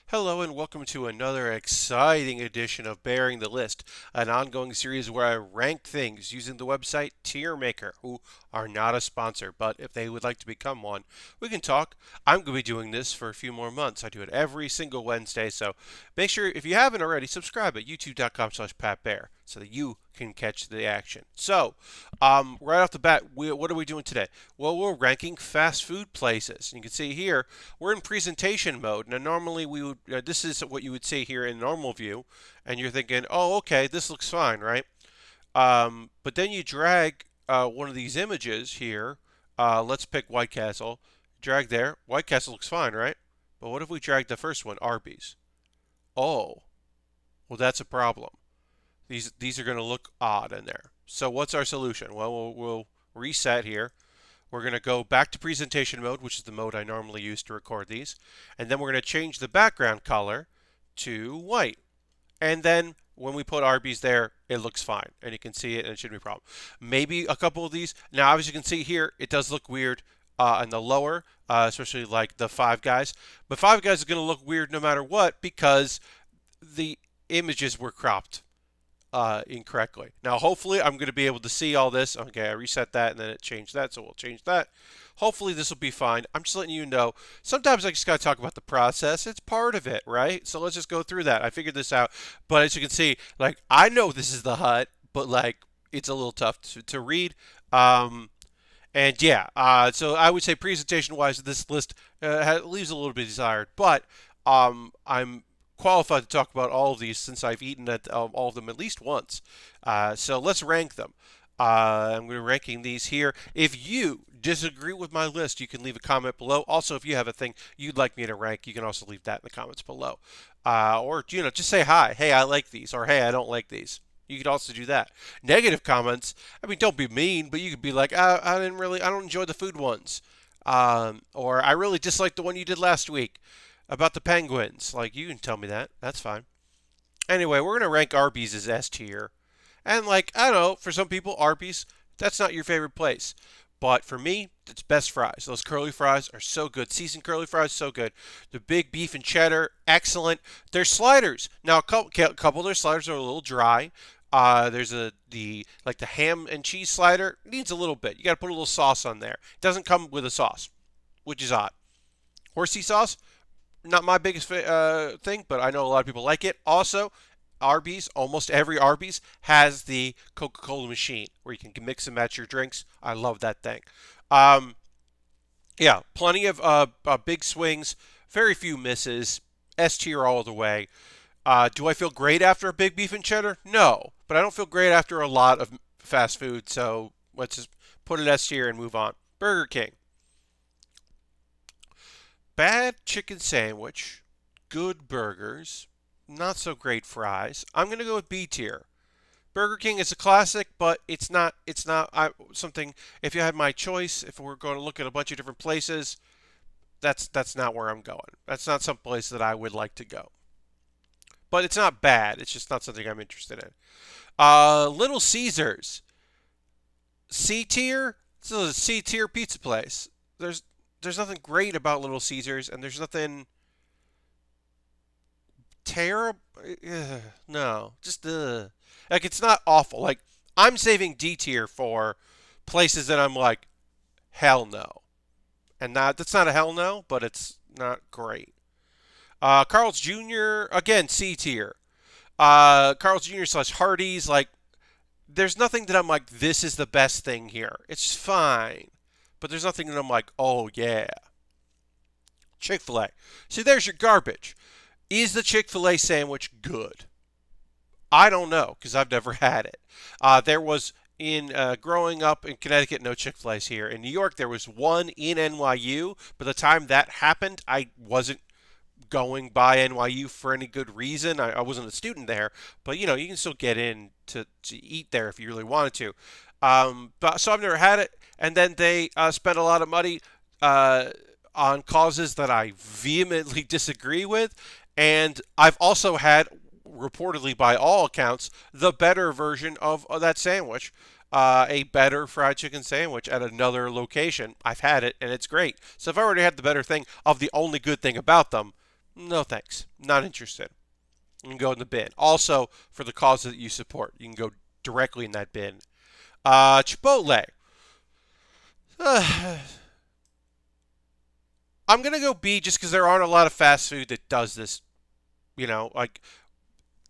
Hello and welcome to another exciting edition of Baring the List, an ongoing series where I rank things using the website Tier Maker, who are not a sponsor, but if they would like to become one, we can talk. I'm going to be doing this for a few more months. I do it every single Wednesday, so make sure if you haven't already, subscribe at youtube.com/PatBear so that you can catch the action. So, right off the bat, what are we doing today? Well, we're ranking fast food places. You can see here we're in presentation mode. Now, normally we would this is what you would see here in normal view, and you're thinking, oh, okay, this looks fine, right? But then you drag one of these images here. Let's pick White Castle. Drag there. White Castle looks fine, right? But what if we drag the first one, Arby's? Oh, well, that's a problem. These are going to look odd in there. So what's our solution? Well, we'll reset here. We're going to go back to presentation mode, which is the mode I normally use to record these. And then we're going to change the background color to white. And then when we put Arby's there, it looks fine. And you can see it and it shouldn't be a problem. Maybe a couple of these. Now, as you can see here, it does look weird in the lower, especially like the Five Guys. But Five Guys is going to look weird no matter what because the images were cropped incorrectly. Now, hopefully, I'm going to be able to see all this. Okay, I reset that and then it changed that, so we'll change that. Hopefully, this will be fine. I'm just letting you know. Sometimes I just got to talk about the process. It's part of it, right? So let's just go through that. I figured this out. But as you can see, like, I know this is the hut, but, like, it's a little tough to read. And yeah, so I would say presentation-wise, this list leaves a little bit desired. But I'm qualified to talk about all of these since I've eaten at all of them at least once. So let's rank them. I'm going to ranking these here. If you disagree with my list, you can leave a comment below. Also, if you have a thing you'd like me to rank, you can also leave that in the comments below. Or just say hi. Hey, I like these, or hey, I don't like these. You could also do that. Negative comments. I mean, don't be mean, but you could be like, I don't enjoy the food ones, or I really dislike the one you did last week about the penguins. Like, you can tell me that. That's fine. Anyway, we're going to rank Arby's as S tier. And, like, I don't know, for some people, Arby's, that's not your favorite place. But for me, it's best fries. Those curly fries are so good. Seasoned curly fries, so good. The big beef and cheddar, excellent. Their sliders. Now, a couple of their sliders are a little dry. There's the ham and cheese slider needs a little bit. You got to put a little sauce on there. It doesn't come with a sauce, which is odd. Horsey sauce, not my biggest thing, but I know a lot of people like it. Also, Arby's, almost every Arby's has the Coca-Cola machine where you can mix and match your drinks. I love that thing. Um, yeah, plenty of big swings, very few misses. S tier all the way. Do I feel great after a big beef and cheddar? No, but I don't feel great after a lot of fast food. So let's just put it S tier and move on. Burger King. Bad chicken sandwich, good burgers, not so great fries. I'm gonna go with B tier. Burger King is a classic, but it's not something. If you had my choice, if we're going to look at a bunch of different places, that's not where I'm going. That's not some place that I would like to go. But it's not bad. It's just not something I'm interested in. Little Caesars, C tier. This is a C tier pizza place. There's nothing great about Little Caesars, and there's nothing terrible. No, just like it's not awful. Like I'm saving D tier for places that I'm like hell no, and that's not a hell no, but it's not great. Carl's Jr. again C tier. Carl's Jr. slash Hardee's, like there's nothing that I'm like this is the best thing here. It's fine, but there's nothing that I'm like oh yeah. Chick-fil-A. See, there's your garbage. Is the Chick-fil-A sandwich good? I don't know because I've never had it. There was in growing up in Connecticut, no Chick-fil-A's here. In New York, there was one in NYU. By the time that happened, I wasn't going by NYU for any good reason. I wasn't a student there, but you can still get in to eat there if you really wanted to. But so I've never had it. And then they spent a lot of money on causes that I vehemently disagree with. And I've also had, reportedly by all accounts, the better version of that sandwich. A better fried chicken sandwich at another location. I've had it and it's great. So if I already had the better thing of the only good thing about them, No thanks. Not interested. You can go in the bin. Also, for the cause that you support, you can go directly in that bin. Chipotle. Uh, I'm gonna go B just because there aren't a lot of fast food that does this. Like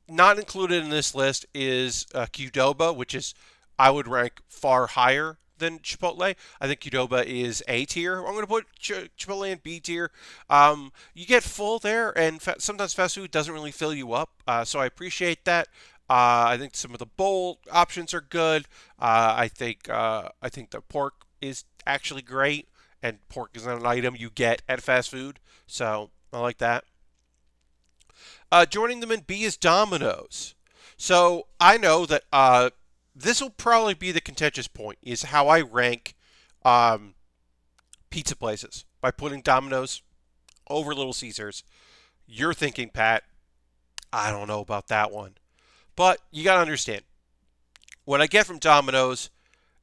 not included in this list is Qdoba, which is I would rank far higher than Chipotle. I think Qdoba is A tier. I'm going to put Chipotle in B tier. You get full there, and sometimes fast food doesn't really fill you up, so I appreciate that. I think some of the bowl options are good. I think the pork is actually great, and pork is not an item you get at fast food, so I like that. Joining them in B is Dominoes. So I know that this will probably be the contentious point, is how I rank um, pizza places by putting Domino's over Little Caesars. You're thinking, Pat, I don't know about that one. But you got to understand, what I get from Domino's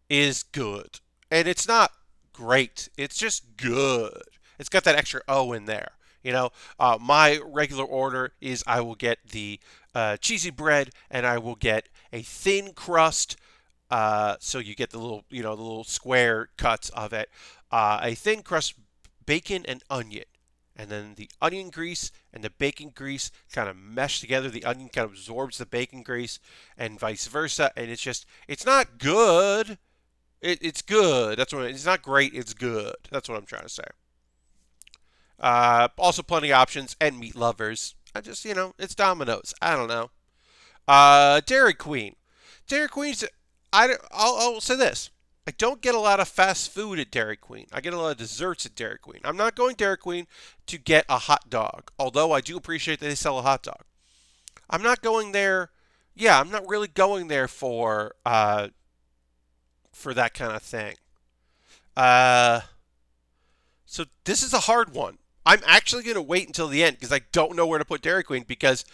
is good. And it's not great, it's just good. It's got that extra O in there. My regular order is I will get the cheesy bread and I will get a thin crust. So you get the little square cuts of it. A thin crust, bacon and onion. And then the onion grease and the bacon grease kind of mesh together. The onion kind of absorbs the bacon grease and vice versa. And it's not good. It's good. It's not great. It's good. That's what I'm trying to say. Also, plenty of options and meat lovers. It's Domino's. I don't know. Dairy Queen. Dairy Queen's. I'll say this. I don't get a lot of fast food at Dairy Queen. I get a lot of desserts at Dairy Queen. I'm not going Dairy Queen to get a hot dog, although I do appreciate that they sell a hot dog. I'm not going there. Yeah, I'm not really going there for that kind of thing. Uh, so this is a hard one. I'm actually going to wait until the end because I don't know where to put Dairy Queen because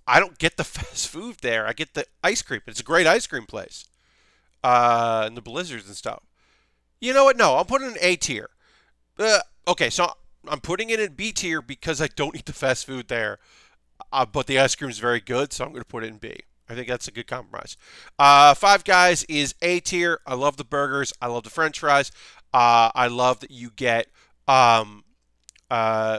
I don't get the fast food there. I get the ice cream. It's a great ice cream place. And the blizzards and stuff. You know what? No, I'm putting it in A tier. Okay, so I'm putting it in B tier because I don't eat the fast food there. But the ice cream is very good, so I'm going to put it in B. I think that's a good compromise. Five Guys is A tier. I love the burgers. I love the French fries. I love that you get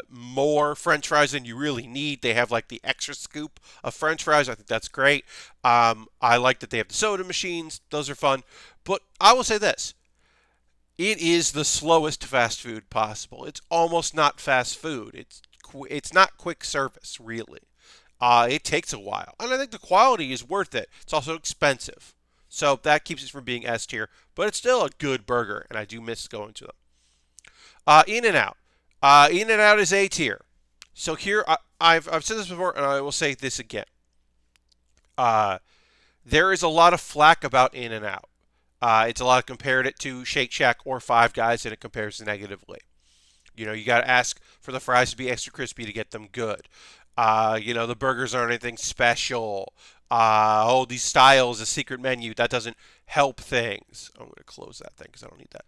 more French fries than you really need. They have like the extra scoop of French fries. I think that's great. I like that they have the soda machines. Those are fun. But I will say this. It is the slowest fast food possible. It's almost not fast food. It's not quick service, really. It takes a while. And I think the quality is worth it. It's also expensive. So that keeps it from being S tier. But it's still a good burger, and I do miss going to them. In-N-Out. In-N-Out is A tier. So here, I've said this before, and I will say this again. There is a lot of flack about In-N-Out. It's a lot of compared it to Shake Shack or Five Guys, and it compares negatively. You got to ask for the fries to be extra crispy to get them good. The burgers aren't anything special. These styles, a secret menu, that doesn't help things. I'm going to close that thing because I don't need that.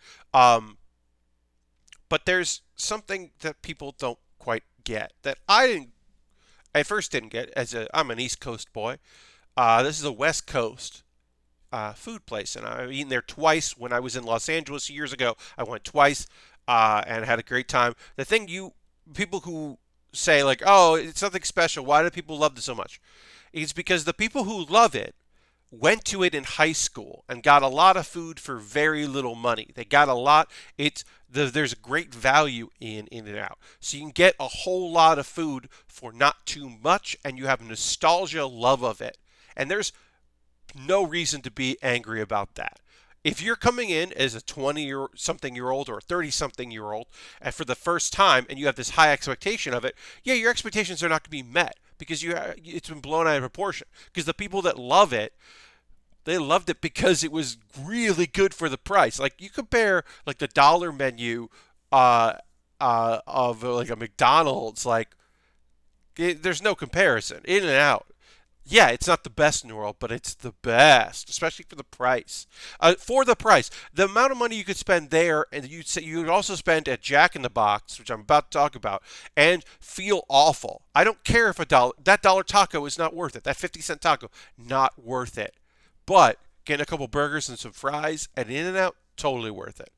But there's something that people don't quite get that I first didn't get I'm an East Coast boy. This is a West Coast food place, and I've eaten there twice when I was in Los Angeles years ago. I went twice and had a great time. The thing people who say like, oh, it's something special. Why do people love this so much? It's because the people who love it went to it in high school and got a lot of food for very little money. They got a lot. There's a great value in In-N-Out. So you can get a whole lot of food for not too much, and you have a nostalgia love of it. And there's no reason to be angry about that. If you're coming in as a 20-something-year-old or a 30-something-year-old and for the first time and you have this high expectation of it, yeah, your expectations are not going to be met because it's been blown out of proportion. Because the people that love it, they loved it because it was really good for the price. Like you compare like the dollar menu of like a McDonald's, like there's no comparison. In and out. Yeah, it's not the best in the world, but it's the best, especially for the price. For the price, the amount of money you could spend there, and you'd also spend at Jack in the Box, which I'm about to talk about, and feel awful. I don't care if that dollar taco is not worth it. That 50-cent taco, not worth it. But getting a couple burgers and some fries at In-N-Out, totally worth it.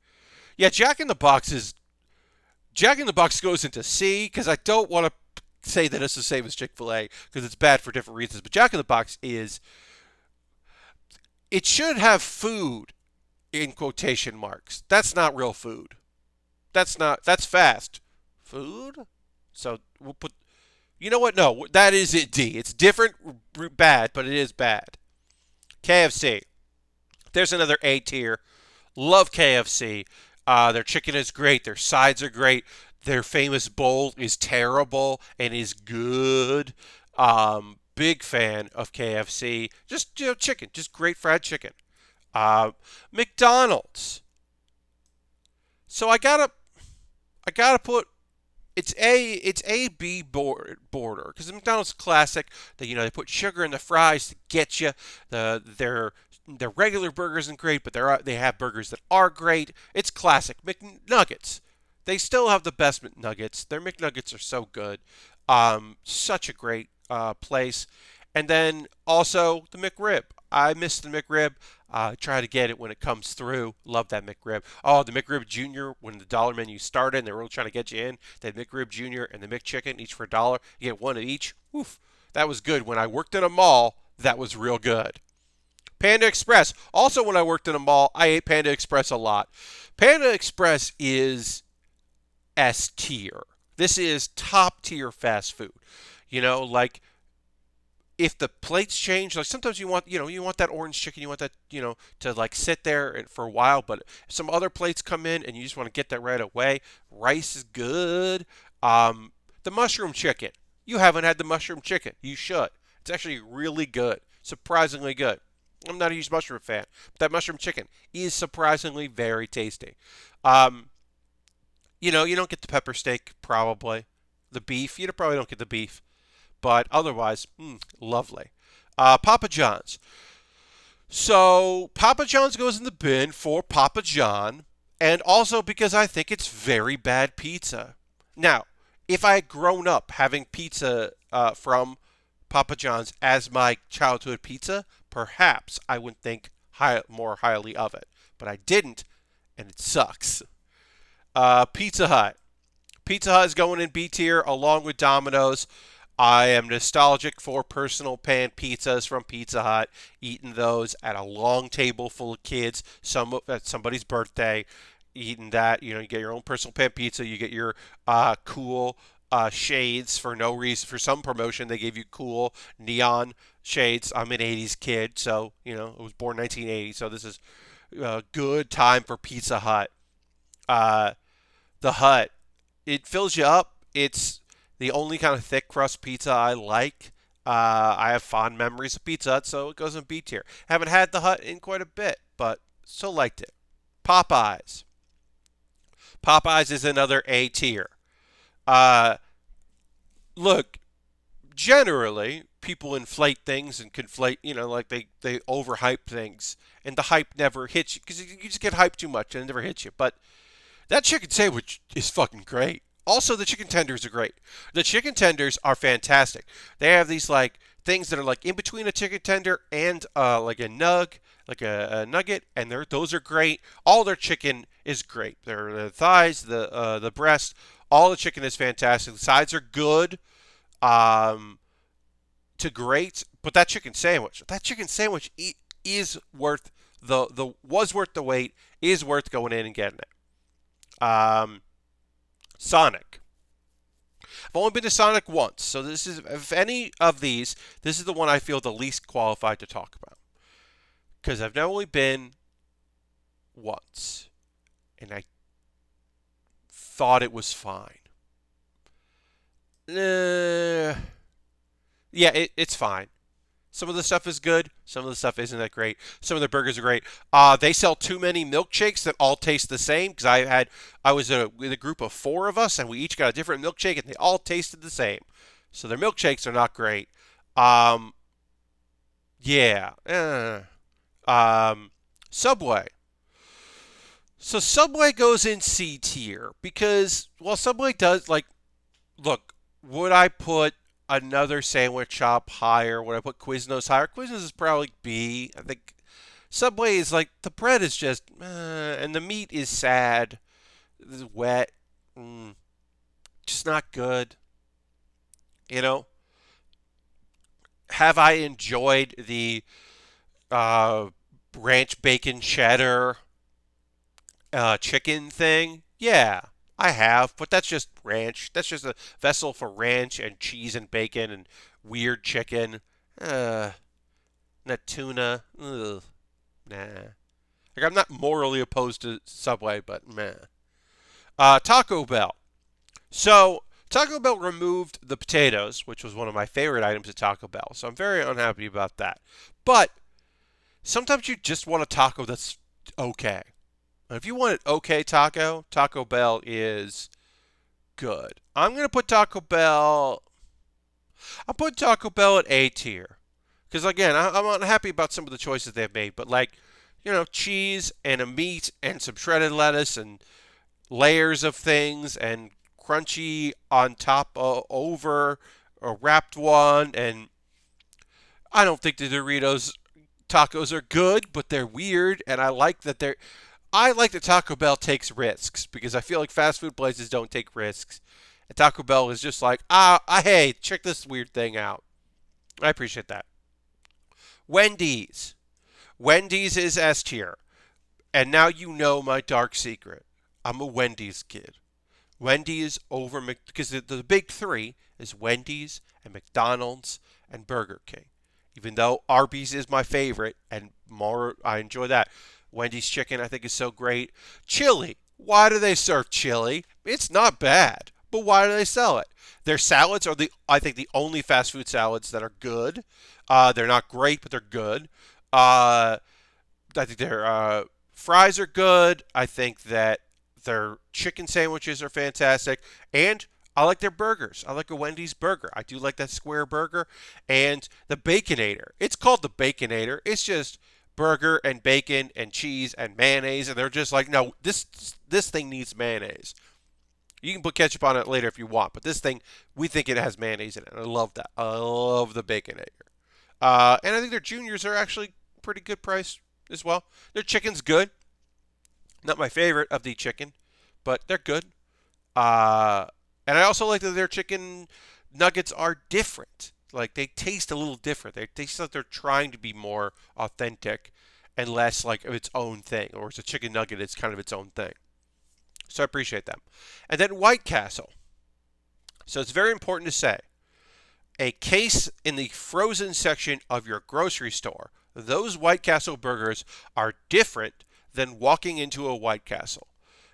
Yeah, Jack in the Box goes into C because I don't want to say that it's the same as Chick-fil-A because it's bad for different reasons. But Jack in the Box it should have food in quotation marks. That's not real food. That's fast food. So we'll put, you know what? No, that is it, D. It's different, bad, but it is bad. KFC. There's another A tier. Love KFC. Their chicken is great. Their sides are great. Their famous bowl is terrible and is good. Big fan of KFC. Just chicken, just great fried chicken. Uh, McDonald's. So I gotta put it's a B border because the McDonald's classic. They put sugar in the fries to get you. Their regular burgers aren't great, but they have burgers that are great. It's classic McNuggets. They still have the best McNuggets. Their McNuggets are so good. Such a great place. And then also the McRib. I miss the McRib. Try to get it when it comes through. Love that McRib. Oh, the McRib Junior when the dollar menu started and they were really trying to get you in. That McRib Junior and the McChicken each for $1. You get one of each. Oof, that was good. When I worked in a mall, that was real good. Panda Express. Also, when I worked in a mall, I ate Panda Express a lot. Panda Express is S tier. This is top tier fast food. Like if the plates change, like sometimes you want that orange chicken, you want that, to like sit there for a while, but if some other plates come in and you just want to get that right away, rice is good. The mushroom chicken. You haven't had the mushroom chicken. You should. It's actually really good. Surprisingly good. I'm not a huge mushroom fan, but that mushroom chicken is surprisingly very tasty. Um, you don't get the pepper steak, probably. The beef, you probably don't get the beef, but otherwise, lovely. Papa John's. So Papa John's goes in the bin for Papa John, and also because I think it's very bad pizza. Now, if I had grown up having pizza from Papa John's as my childhood pizza, perhaps I would think more highly of it. But I didn't, and it sucks. Pizza Hut. Pizza Hut is going in B tier along with Domino's. I am nostalgic for personal pan pizzas from Pizza Hut, eating those at a long table full of kids, some at somebody's birthday, eating that. You get your own personal pan pizza. You get your cool shades for no reason. For some promotion, they gave you cool neon shades. I'm an 80s kid, so, I was born 1980, so this is a good time for Pizza Hut. Uh, the Hut. It fills you up. It's the only kind of thick crust pizza I like. I have fond memories of Pizza Hut, so it goes in B tier. Haven't had the Hut in quite a bit, but still liked it. Popeyes. Popeyes is another A tier. Uh, Look, generally, people inflate things and conflate, like they overhype things, and the hype never hits you because you just get hyped too much and it never hits you. But that chicken sandwich is fucking great. Also, the chicken tenders are great. The chicken tenders are fantastic. They have these like things that are like in between a chicken tender and like a a nugget, and those are great. All their chicken is great. The thighs, the breast, all the chicken is fantastic. The sides are good, um, to great. But that chicken sandwich is worth the was worth the wait. Is worth going in and getting it. Um, Sonic. I've only been to Sonic once, so this is, of any of these, this is the one I feel the least qualified to talk about. Because I've only been once, and I thought it was fine. Uh, yeah, it's fine. Some of the stuff is good. Some of the stuff isn't that great. Some of the burgers are great. They sell too many milkshakes that all taste the same. Because I was with a group of four of us, and we each got a different milkshake, and they all tasted the same. So their milkshakes are not great. Um, Yeah. Subway. So Subway goes in C tier because, well, Subway does, like, look, would I put another sandwich shop higher? Would I put Quiznos higher? Quiznos is probably B. I think Subway is like, the bread is just, and the meat is sad, it's wet, mm, just not good. You know, have I enjoyed the uh, ranch bacon cheddar chicken thing? Yeah, I have, but that's just ranch. That's just a vessel for ranch and cheese and bacon and weird chicken. Uh, That tuna. Ugh, nah. Like, I'm not morally opposed to Subway, but meh. Taco Bell. So Taco Bell removed the potatoes, which was one of my favorite items at Taco Bell. So I'm very unhappy about that. But sometimes you just want a taco that's okay. And if you want an okay taco, Taco Bell is good. I'm putting Taco Bell at A tier. Because again, I'm unhappy about some of the choices they've made. But like, cheese and a meat and some shredded lettuce and layers of things and crunchy on top over a wrapped one. And I don't think the Doritos tacos are good, but they're weird. And I like that Taco Bell takes risks because I feel like fast food places don't take risks. And Taco Bell is just like, hey, check this weird thing out. I appreciate that. Wendy's. Wendy's is S tier. And now you know my dark secret. I'm a Wendy's kid. Wendy's over because the big three is Wendy's and McDonald's and Burger King. Even though Arby's is my favorite and more, I enjoy that. Wendy's chicken I think is so great. Chili. Why do they serve chili? It's not bad, but why do they sell it? Their salads are I think the only fast food salads that are good. They're not great, but they're good. Uh, I think their fries are good. I think that their chicken sandwiches are fantastic, and I like their burgers. I like a Wendy's burger. I do like that square burger and the Baconator. It's called the Baconator. It's just burger and bacon and cheese and mayonnaise, and they're just like, no, this thing needs mayonnaise. You can put ketchup on it later if you want, but this thing, we think it has mayonnaise in it. I love that. I love the Baconator. And I think their juniors are actually pretty good price as well. Their chicken's good. Not my favorite of the chicken, but they're good. Uh, and I also like that their chicken nuggets are different. Like they taste a little different. They taste like they're trying to be more authentic and less like of its own thing. Or it's a chicken nugget, it's kind of its own thing. So I appreciate them. And then White Castle. So it's very important to say a case in the frozen section of your grocery store. Those White Castle burgers are different than walking into a White Castle.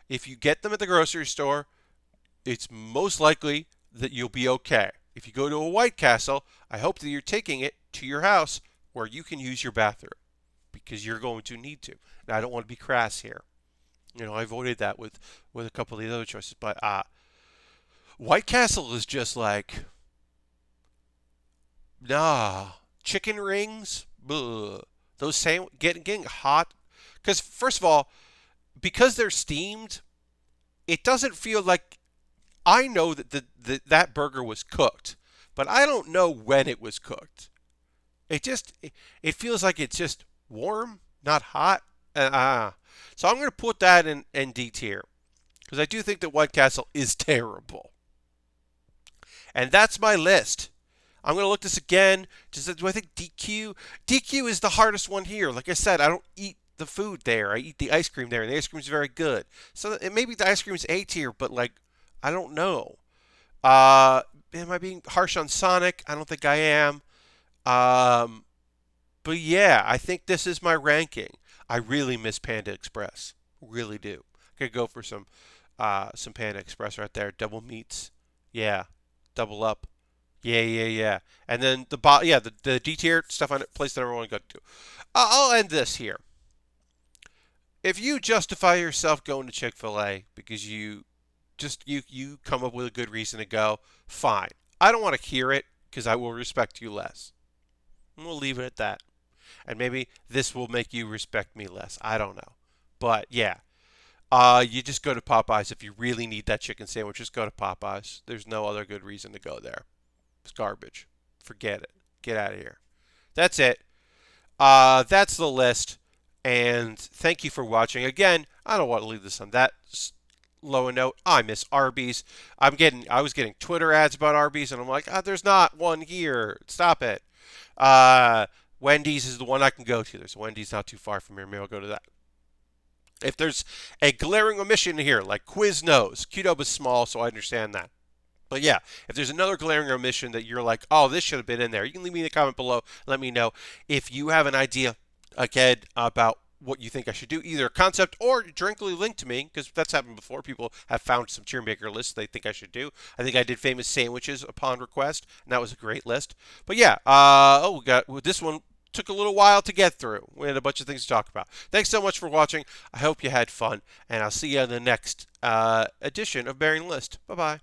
If you get them at the grocery store, it's most likely that you'll be okay. If you go to a White Castle, I hope that you're taking it to your house where you can use your bathroom because you're going to need to. Now, I don't want to be crass here. I avoided that with a couple of the other choices, but White Castle is just like, nah, chicken rings, ugh. Those getting hot. Because first of all, because they're steamed, it doesn't feel like I know that that burger was cooked, but I don't know when it was cooked. It feels like it's just warm, not hot. So I'm going to put that in D tier because I do think that White Castle is terrible. And that's my list. I'm going to look this again. Do I think DQ? DQ is the hardest one here. Like I said, I don't eat the food there. I eat the ice cream there, and the ice cream is very good. So maybe the ice cream is A tier, but like I don't know. Am I being harsh on Sonic? I don't think I am. Um, but yeah, I think this is my ranking. I really miss Panda Express. Really do. Could go for some Panda Express right there. Double meats. Yeah. Double up. Yeah, yeah, yeah. And then the D tier stuff on it, place that everyone got to. I'll end this here. If you justify yourself going to Chick-fil-A because you come up with a good reason to go, fine. I don't want to hear it because I will respect you less. And we'll leave it at that. And maybe this will make you respect me less. I don't know. But yeah, you just go to Popeyes if you really need that chicken sandwich. Just go to Popeyes. There's no other good reason to go there. It's garbage. Forget it. Get out of here. That's it. That's the list. And thank you for watching. Again, I don't want to leave this on that low a note. I miss Arby's. I was getting Twitter ads about Arby's, and I'm like, there's not one here. Stop it. Uh, Wendy's is the one I can go to. There's a Wendy's not too far from here. Maybe I'll go to that. If there's a glaring omission here, like Quiznos, Qdoba's small, so I understand that. But yeah, if there's another glaring omission that you're like, oh, this should have been in there, you can leave me in the comment below. Let me know if you have an idea, again, about what you think I should do, either a concept or directly link to me, because that's happened before. People have found some tier maker lists they think I should do. I think I did famous sandwiches upon request, and that was a great list. But yeah, we got this one. Took a little while to get through. We had a bunch of things to talk about. Thanks so much for watching. I hope you had fun, and I'll see you in the next edition of Baering the List. Bye-bye.